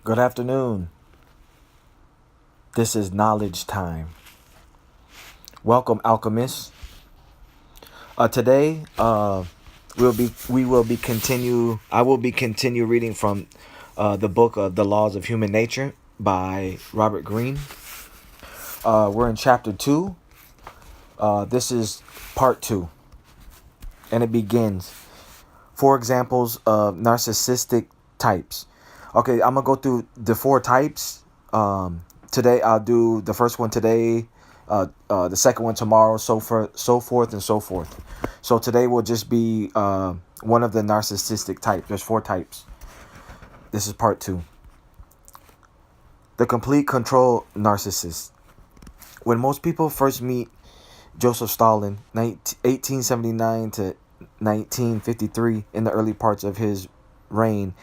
Good afternoon. This is knowledge time. Welcome, alchemists. Today, we will be continue. I will be continue reading from the book of The Laws of Human Nature by Robert Greene. We're in chapter 2. This is part 2, and it begins. 4 examples of narcissistic types. Okay, I'm gonna go through the 4 types. Today I'll do the first one today, the second one tomorrow, so forth and so forth. So today will just be one of the narcissistic types. There's 4 types. This is part 2. The complete control narcissist. When most people first meet Joseph Stalin, 1879 to 1953, in the early parts of his reign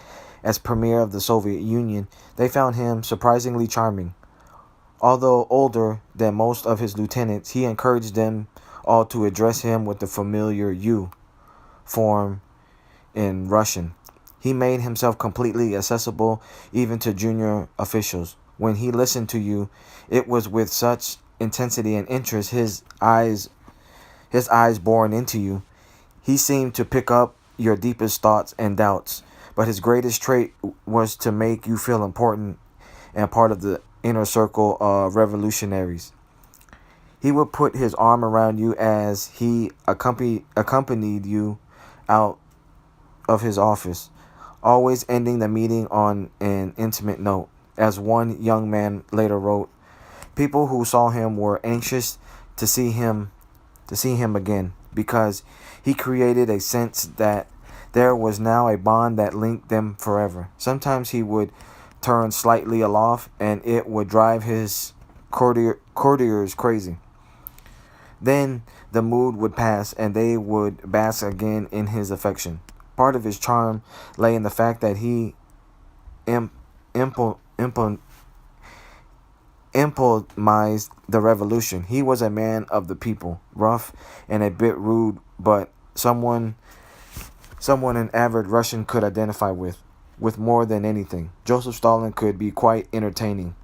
as premier of the Soviet Union, they found him surprisingly charming. Although older than most of his lieutenants, he encouraged them all to address him with the familiar "you" form in Russian. He made himself completely accessible even to junior officials. When he listened to you, it was with such intensity and interest, his eyes boring into you. He seemed to pick up your deepest thoughts and doubts, but his greatest trait was to make you feel important and part of the inner circle of revolutionaries. He would put his arm around you as he accompanied you out of his office, always ending the meeting on an intimate note. As one young man later wrote, people who saw him were anxious to see him again, because he created a sense that there was now a bond that linked them forever. Sometimes he would turn slightly aloft, and it would drive his courtiers crazy. Then the mood would pass, and they would bask again in his affection. Part of his charm lay in the fact that he imp- impo- impo- epitomized the revolution. He was a man of the people, rough and a bit rude, but someone an average Russian could identify with more than anything. Joseph Stalin could be quite entertaining.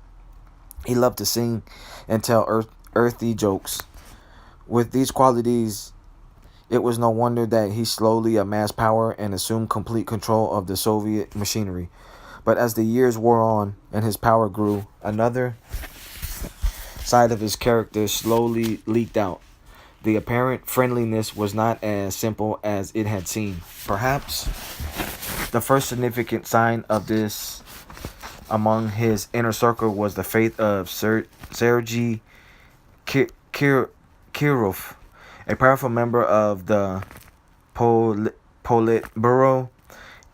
He loved to sing and tell earthy jokes. With these qualities, it was no wonder that he slowly amassed power and assumed complete control of the Soviet machinery. But as the years wore on and his power grew, another side of his character slowly leaked out. The apparent friendliness was not as simple as it had seemed. Perhaps the first significant sign of this among his inner circle was the faith of Sergei Kirov, a powerful member of the Politburo,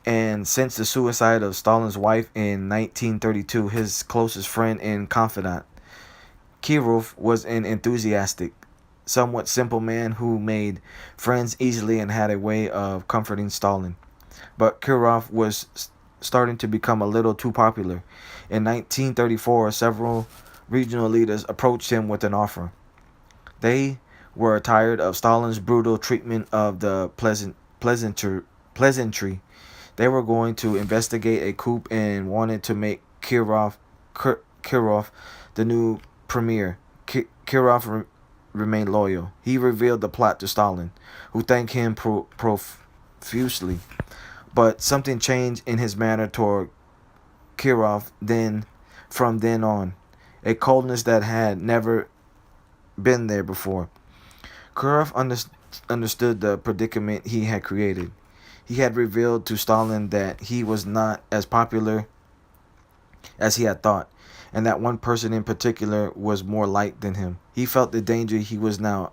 and since the suicide of Stalin's wife in 1932, his closest friend and confidant. Kirov was an enthusiastic, somewhat simple man who made friends easily and had a way of comforting Stalin. But Kirov was starting to become a little too popular. In 1934, several regional leaders approached him with an offer. They were tired of Stalin's brutal treatment of the pleasantry. They were going to investigate a coup and wanted to make Kirov the new premier. Kirov remained loyal. He revealed the plot to Stalin, who thanked him profusely. But something changed in his manner toward Kirov from then on, a coldness that had never been there before. Kirov understood the predicament he had created. He had revealed to Stalin that he was not as popular as he had thought, and that one person in particular was more liked than him. He felt the danger he was now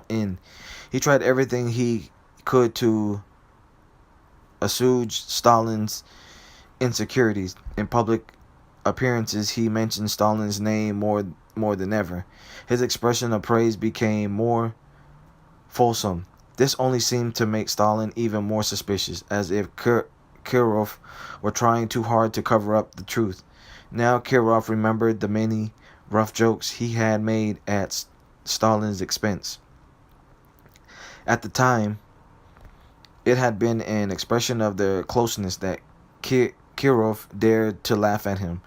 in. He tried everything he could to assuage Stalin's insecurities. In public appearances, he mentioned Stalin's name more than ever. His expression of praise became more fulsome. This only seemed to make Stalin even more suspicious, as if Kirov were trying too hard to cover up the truth. Now Kirov remembered the many rough jokes he had made at Stalin's expense. At the time, it had been an expression of the closeness that Kirov dared to laugh at him.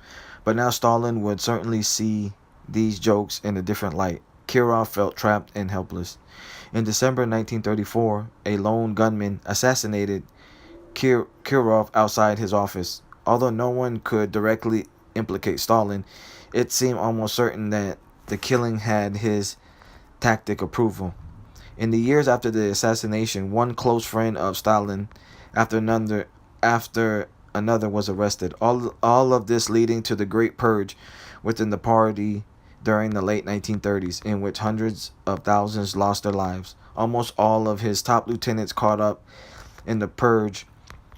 But now Stalin would certainly see these jokes in a different light. Kirov felt trapped and helpless. In December 1934, a lone gunman assassinated Kirov outside his office. Although no one could directly implicate Stalin, it seemed almost certain that the killing had his tacit approval. In the years after the assassination, one close friend of Stalin after another was arrested. All of this leading to the Great Purge within the party during the late 1930s, in which hundreds of thousands lost their lives. Almost all of his top lieutenants caught up in the purge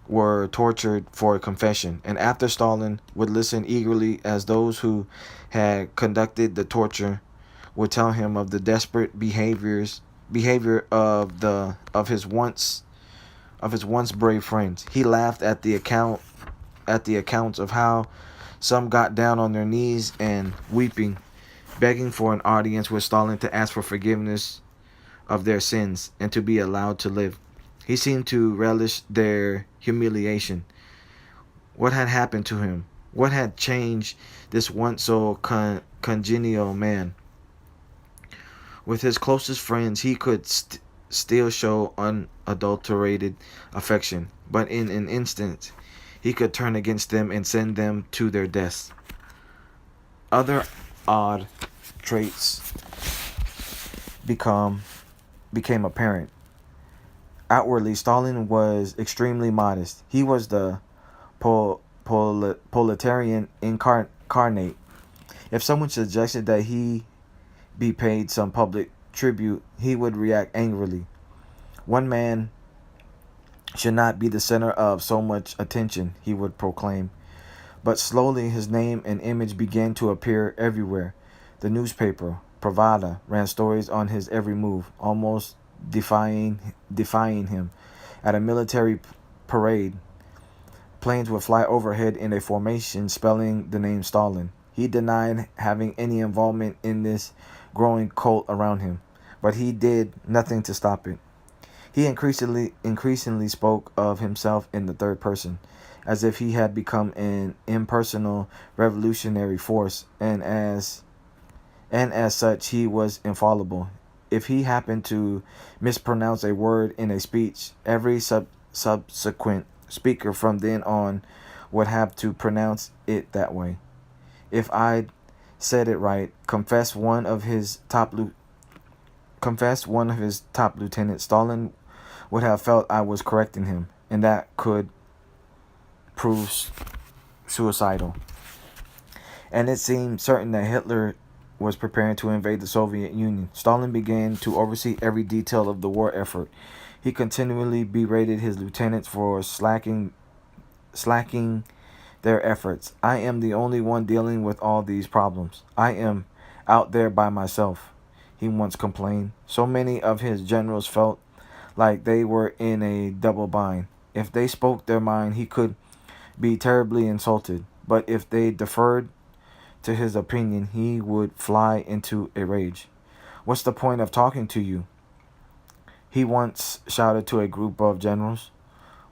were tortured for confession, and after Stalin would listen eagerly as those who had conducted the torture would tell him of the desperate behavior of his once brave friends. He laughed at the accounts of how some got down on their knees and weeping, begging for an audience with Stalin to ask for forgiveness of their sins and to be allowed to live. He seemed to relish their humiliation. What had happened to him? What had changed this once so congenial man? With his closest friends, he could still show unadulterated affection, but in an instant, he could turn against them and send them to their deaths. Other odd traits became apparent. Outwardly, Stalin was extremely modest. He was the proletarian incarnate. If someone suggested that he be paid some public tribute, he would react angrily. One man should not be the center of so much attention, he would proclaim. But slowly his name and image began to appear everywhere. The newspaper, Pravda, ran stories on his every move, almost defying him. At a military parade, planes would fly overhead in a formation spelling the name Stalin. He denied having any involvement in this growing cult around him, but he did nothing to stop it. He increasingly spoke of himself in the third person, as if he had become an impersonal revolutionary force, and as such he was infallible. If he happened to mispronounce a word in a speech, every subsequent speaker from then on would have to pronounce it that way. If I'd said it right, confessed one of his top lieutenants, Stalin would have felt I was correcting him, and that could prove suicidal. And it seemed certain that Hitler was preparing to invade the Soviet Union. Stalin began to oversee every detail of the war effort. He continually berated his lieutenants for slacking their efforts. I am the only one dealing with all these problems. I am out there by myself, he once complained. So many of his generals felt like they were in a double bind. If they spoke their mind, he could be terribly insulted. But if they deferred to his opinion, he would fly into a rage. What's the point of talking to you? He once shouted to a group of generals.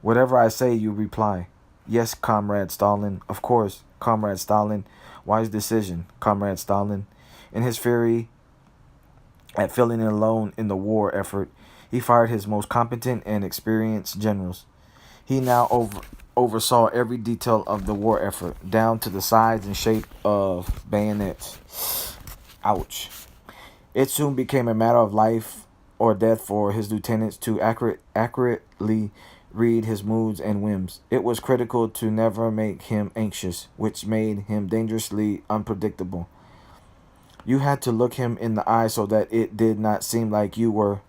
Whatever I say, you reply. Yes, Comrade Stalin. Of course, Comrade Stalin. Wise decision, Comrade Stalin. In his fury at feeling alone in the war effort, he fired his most competent and experienced generals. He now oversaw every detail of the war effort, down to the size and shape of bayonets. Ouch. It soon became a matter of life or death for his lieutenants to accurately read his moods and whims. It was critical to never make him anxious, which made him dangerously unpredictable. You had to look him in the eye so that it did not seem like you were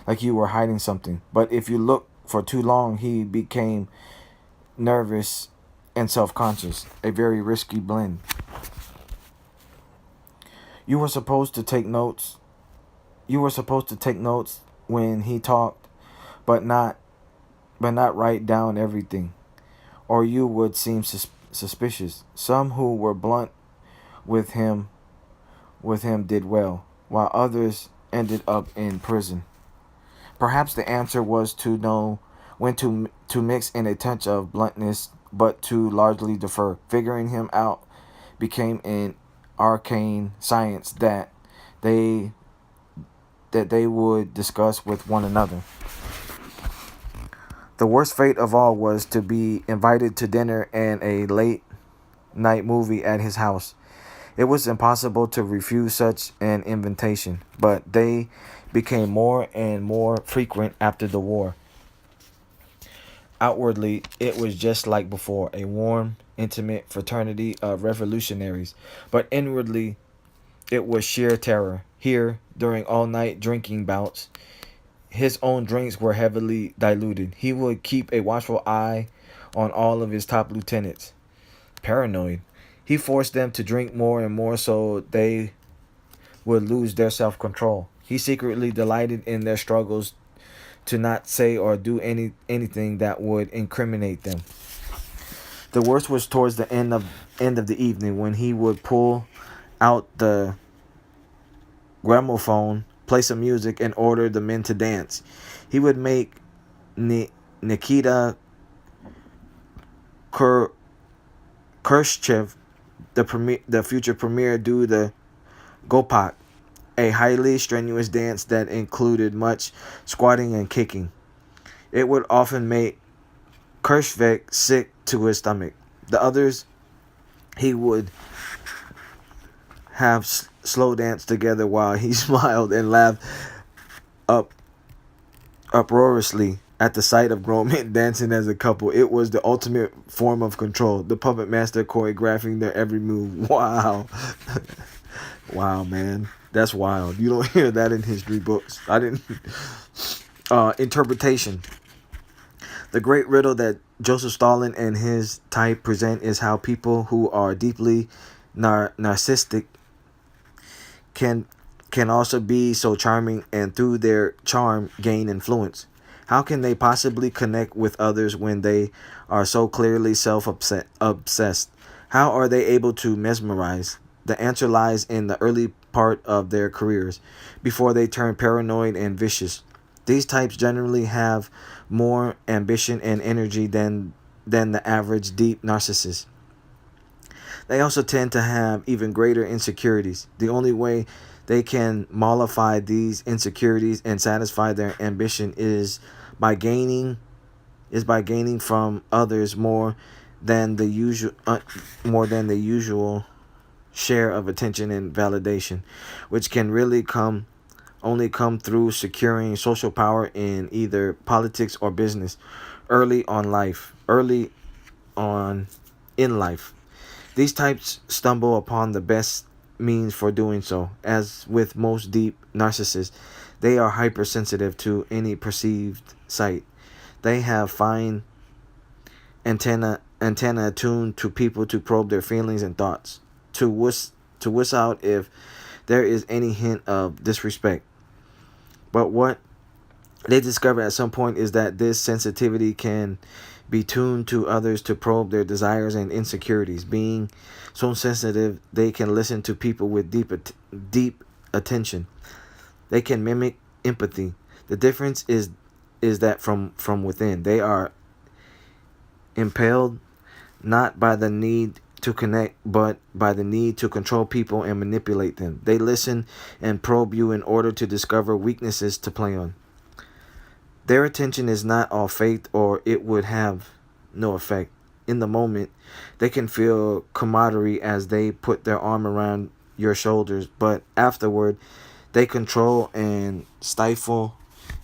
hiding something. But if you looked for too long, he became nervous and self-conscious, a very risky blend. You were supposed to take notes when he talked, but not write down everything, or you would seem suspicious. Some who were blunt with him did well, while others ended up in prison. Perhaps the answer was to know when to mix in a touch of bluntness but to largely defer. Figuring him out became an arcane science they they would discuss with one another. The worst fate of all was to be invited to dinner and a late night movie at his house. It was impossible to refuse such an invitation, but they became more and more frequent after the war. Outwardly, it was just like before, a warm, intimate fraternity of revolutionaries, but inwardly, it was sheer terror. Here, during all night drinking bouts, his own drinks were heavily diluted. He would keep a watchful eye on all of his top lieutenants. Paranoid. He forced them to drink more and more so they would lose their self control. He secretly delighted in their struggles to not say or do anything that would incriminate them. The worst was towards the end of the evening when he would pull out the gramophone, play some music, and order the men to dance. He would make Nikita Khrushchev, the future premier, do the Gopak, a highly strenuous dance that included much squatting and kicking. It would often make Khrushchev sick to his stomach. The others he would have slow dance together while he smiled and laughed up uproariously at the sight of grown men dancing as a couple. It was the ultimate form of control. The puppet master choreographing their every move. Wow. Wow, man. That's wild. You don't hear that in history books. I didn't. Interpretation. The great riddle that Joseph Stalin and his type present is how people who are deeply narcissistic can also be so charming and through their charm gain influence. How can they possibly connect with others when they are so clearly obsessed? How are they able to mesmerize? The answer lies in the early part of their careers, before they turn paranoid and vicious. These types generally have more ambition and energy than the average deep narcissist. They also tend to have even greater insecurities. The only way they can mollify these insecurities and satisfy their ambition is by gaining from others more than the usual share of attention and validation, which can really only come through securing social power in either politics or business early on in life. These types stumble upon the best means for doing so. As with most deep narcissists, they are hypersensitive to any perceived sight. They have fine antenna attuned to people to probe their feelings and thoughts, to wuss out if there is any hint of disrespect. But what they discover at some point is that this sensitivity can be tuned to others to probe their desires and insecurities. Being so sensitive, they can listen to people with deep attention. They can mimic empathy. The difference is that from within, they are impelled not by the need to connect, but by the need to control people and manipulate them. They listen and probe you in order to discover weaknesses to play on. Their attention is not all faked, or it would have no effect. In the moment, they can feel camaraderie as they put their arm around your shoulders, but afterward, they control and stifle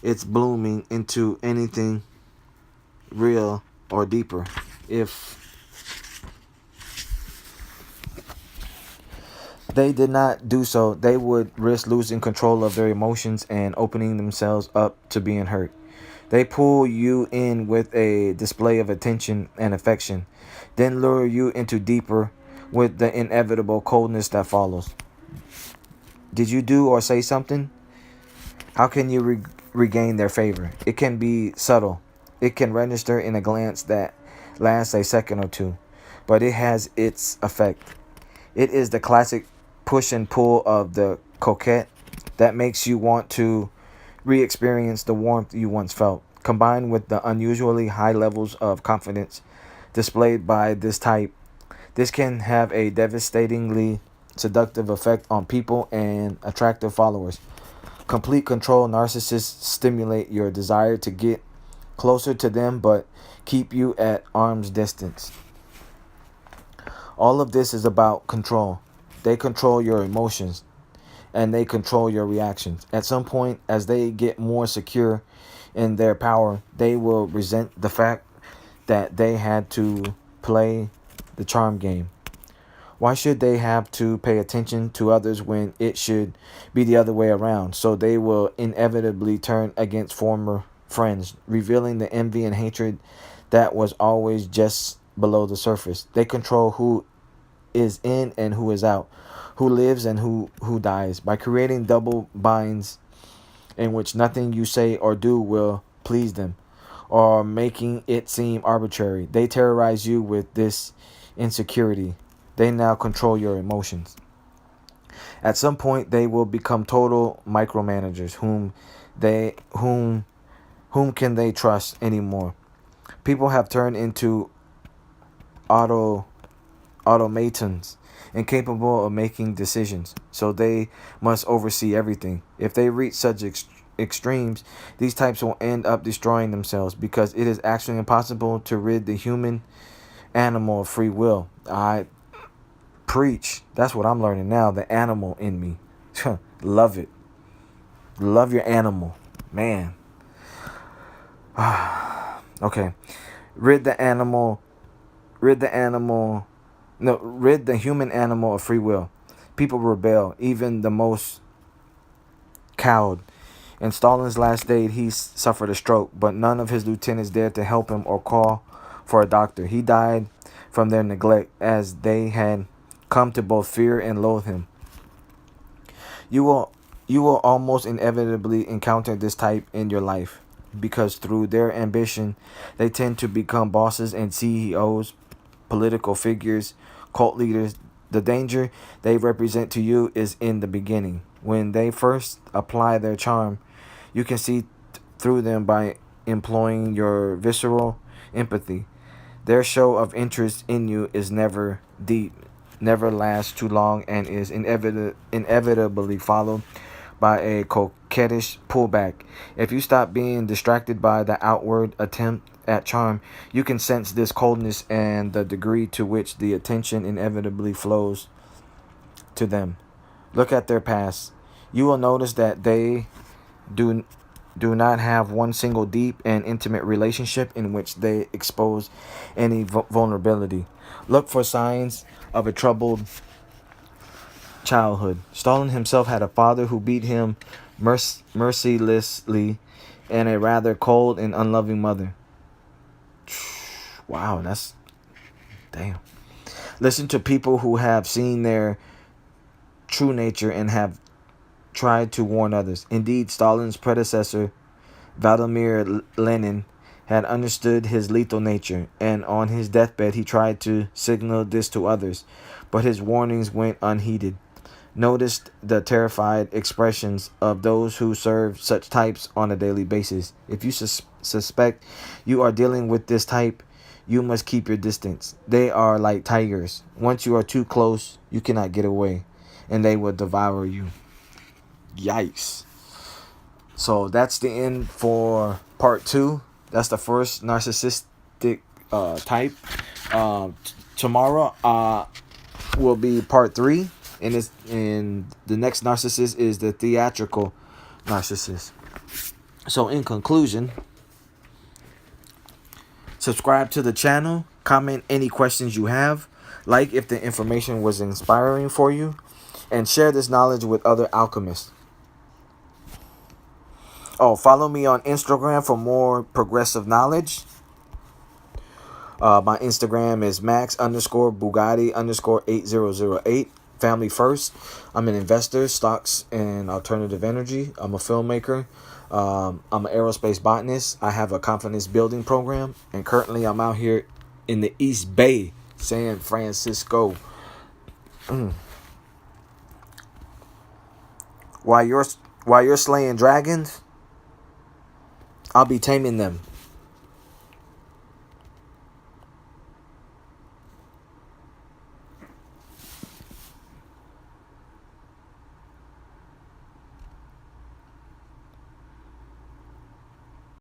its blooming into anything real or deeper. If they did not do so, they would risk losing control of their emotions and opening themselves up to being hurt. They pull you in with a display of attention and affection, then lure you into deeper with the inevitable coldness that follows. Did you do or say something? How can you regain their favor? It can be subtle. It can register in a glance that lasts a second or two, but it has its effect. It is the classic push and pull of the coquette that makes you want to re-experience the warmth you once felt, combined with the unusually high levels of confidence displayed by this type. This can have a devastatingly seductive effect on people and attractive followers. Complete control narcissists stimulate your desire to get closer to them but keep you at arm's distance. All of this is about control. They control your emotions and they control your reactions. At some point, as they get more secure in their power, they will resent the fact that they had to play the charm game. Why should they have to pay attention to others when it should be the other way around? So they will inevitably turn against former friends, revealing the envy and hatred that was always just below the surface. They control who is in and who is out, who lives and who dies, by creating double binds in which nothing you say or do will please them, or making it seem arbitrary. They terrorize you with this insecurity. They now control your emotions. At some point, they will become total micromanagers. Whom can they trust anymore? People have turned into automatons, incapable of making decisions, so they must oversee everything. If they reach such extremes, these types will end up destroying themselves, because it is actually impossible to rid the human animal of free will. I preach. That's what I'm learning now. The animal in me. Love it. Love your animal. Man. Okay. Rid the human animal of free will. People rebel, even the most cowed. In Stalin's last days, he suffered a stroke, but none of his lieutenants dared to help him or call for a doctor. He died from their neglect, as they had come to both fear and loathe him. You will almost inevitably encounter this type in your life, because through their ambition, they tend to become bosses and CEOs, political figures, cult leaders. The danger they represent to you is in the beginning. When they first apply their charm, you can see through them by employing your visceral empathy. Their show of interest in you is never deep, never lasts too long, and is inevitably followed by a coquettish pullback. If you stop being distracted by the outward attempt at charm, you can sense this coldness and the degree to which the attention inevitably flows to them. Look at their past. You will notice that they do not have one single deep and intimate relationship in which they expose any vulnerability. Look for signs of a troubled childhood. Stalin himself had a father who beat him mercilessly, and a rather cold and unloving mother. Wow, that's damn. Listen to people who have seen their true nature and have tried to warn others. Indeed, Stalin's predecessor, Vladimir Lenin, had understood his lethal nature, and on his deathbed he tried to signal this to others, but his warnings went unheeded. Notice the terrified expressions of those who serve such types on a daily basis. If you suspect you are dealing with this type, you must keep your distance. They are like tigers. Once you are too close, you cannot get away, and they will devour you. Yikes. So that's the end for part 2. That's the first narcissistic type. Tomorrow will be part 3. And the next narcissist is the theatrical narcissist. So in conclusion, subscribe to the channel, comment any questions you have, like if the information was inspiring for you, and share this knowledge with other alchemists. Oh, follow me on Instagram for more progressive knowledge. My Instagram is max_Bugatti_8008. Family first. I'm an investor, stocks and alternative energy. I'm a filmmaker. I'm an aerospace botanist. I have a confidence building program, and currently I'm out here in the East Bay, San Francisco. While you're slaying dragons, I'll be taming them.